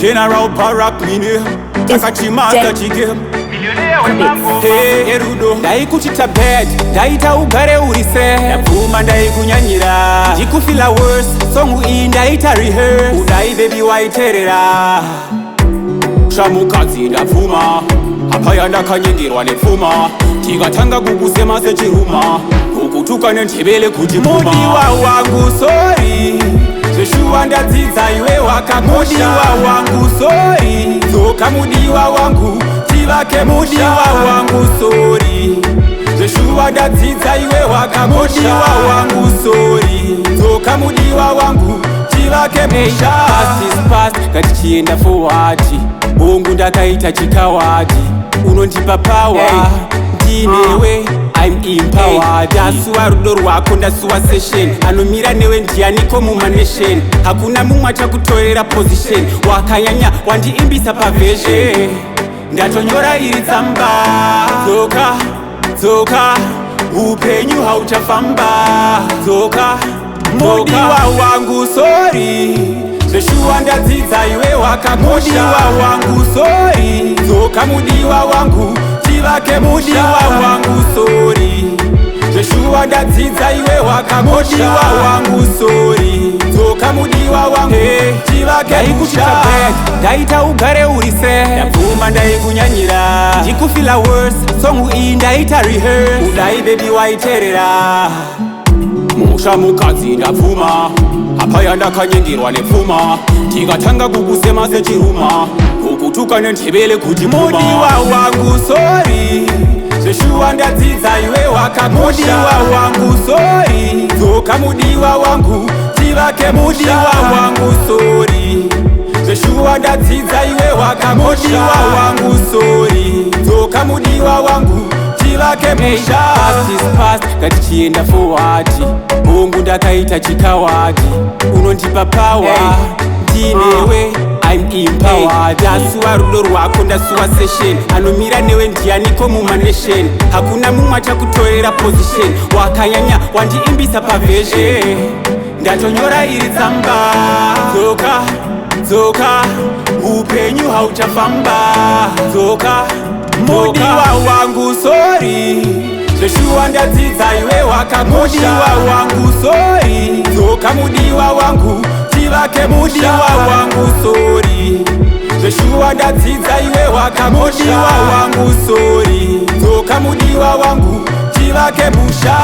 General Barack Mini takachimaka chigem Erudo ndaikuchita bed ndaita ugare urise ndapfuma ndaikunyanyira ndikufila worse songu iyi ndaita rehearse udai baby waiterera shamukadzi ndapfuma apaya ndakanyengerwa nepfuma tikatanga kukusema sechiruma kukutuka nentebele kuti mudiwa wangu sorry zveshuwa ndadzidza iwe wakakosha mudiwa wangu sorry dzoka mudiwa wangu tivake mudiwa wangu sorry zveshuwa ndadzidza iwe wakakosha mudiwa wangu sorry dzoka mudiwa wangu tivake musha past is past ngatichienda forward bongo ndakaita chikawadi unondipa power ndinewe I'm empowered ndasuwa rudo rwako ndasuwa session anomira newe ndianiko mumanation hakuna mumwe achakutorera position wakanyanya wandiimbisa paversion ndatonyora iri tsamba dzoka upenyu hauchafamba dzoka mudiwa wangu sorry zveshuwa ndadzidza iwe wakakosha mudiwa wangu sorry dzoka mudiwa wangu tivake mudiwa wangu sorry zveshuwa ndadzidza iwe wakakosha mudiwa wangu sorry dzoka mudiwa wangu tivake musha ndaita ugare urise ndapfuma ndaikunyanyira ndikufila worse songu iyi ndaita rehearse udai baby waiterera musha mukadzi ndapfuma apaya ndakanyengerwa nepfuma tikatanga kukusema sechiruma kukutuka nentebele kuti mudiwa wangu sorry zveshuwa ndadzidza iwe wakakosha mudiwa wangu sorry dzoka mudiwa wangu tivake mudiwa wangu sorry zveshuwa ndadzidza iwe wakakosha mudiwa wangu sorry dzoka mudiwa wangu tivake musha past is past ngatichienda forward bongo ndakaita chikawadi unondipa power ndinewe I'm empowered ndasuwa rudo rwako ndasuwa session anomira newe ndianiko mumanation hakuna mumwe achakutorera position wakanyanya wandiimbisa paversion ndatonyora iri tsamba dzoka upenyu hauchafamba dzoka mudiwa wangu sorry zveshuwa ndadzidza iwe wakakosha mudiwa wangu sorry dzoka mudiwa wangu tivake mudiwa wangu sorry zveshuwa ndadzidza iwe wakakosha mudiwa wangu sorry dzoka mudiwa wangu tivake musha